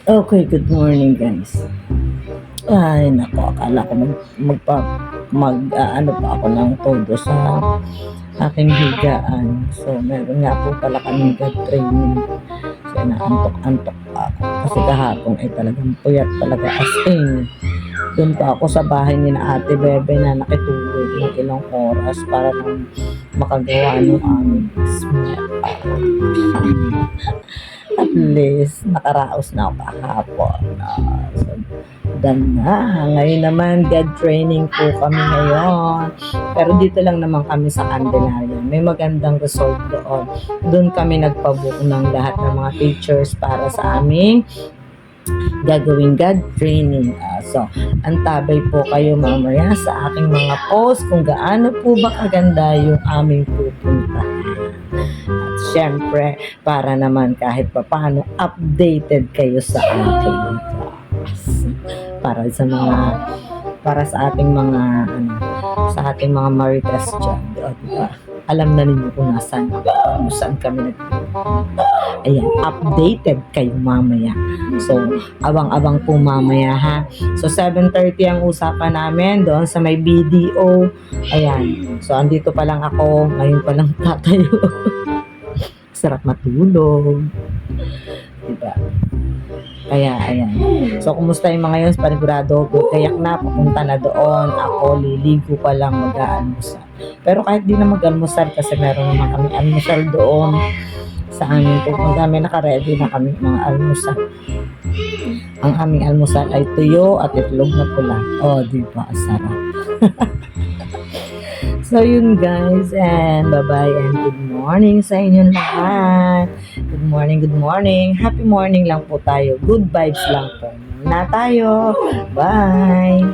Okay, good morning guys. Ay nako, akala ko ano pa ako ng todo sa aking higaan. So meron nga po pala kaming God training. So naantok-antok pa ako. Kasi kahapon ay talagang puyat talaga as in. Doon pa ako sa bahay ni na Ate Bebe na nakitulog ng ilang oras para lang makagawa ng aming at least nakaraos na ako kahapon. So, done na. Ngayon naman, God training po kami ngayon. Pero dito lang naman kami sa Candelaria. May magandang resort doon. Doon kami nagpabook ng lahat ng mga teachers para sa aming gagawing God training. So, antabay po kayo mamaya sa aking mga post kung gaano po ba kaganda yung aming pupuntahan. At syempre, para naman kahit papaano updated kayo sa aking para sa mga sa ating mga sa ating mga marites dyan, diba? Alam na ninyo kung saan kami nagpupunta. Ayan, updated kayo mamaya. So, abang-abang po mamaya ha. So, 7:30 ang usapan namin doon sa may BDO. Ayan. So, andito pa lang ako. Ngayon pa lang tatayo. Sarap matulog. Diba? Kaya, ayan. So, kumusta yung mga yun? Panigurado, kayak na, pupunta na doon. Ako, liligo pa lang, mag-aalmusal. Pero kahit di na mag-almusal, kasi meron naman kami almusal doon sa amin. Pupunta kami, naka-ready na kami mga almusal. Ang aming almusal ay tuyo at itlog na pula. Oh, di ba? Sarap. So, yun guys, and bye-bye and good morning sa inyong lahat. Good morning, good morning. Happy morning lang po tayo. Good vibes lang po. Na tayo. Bye!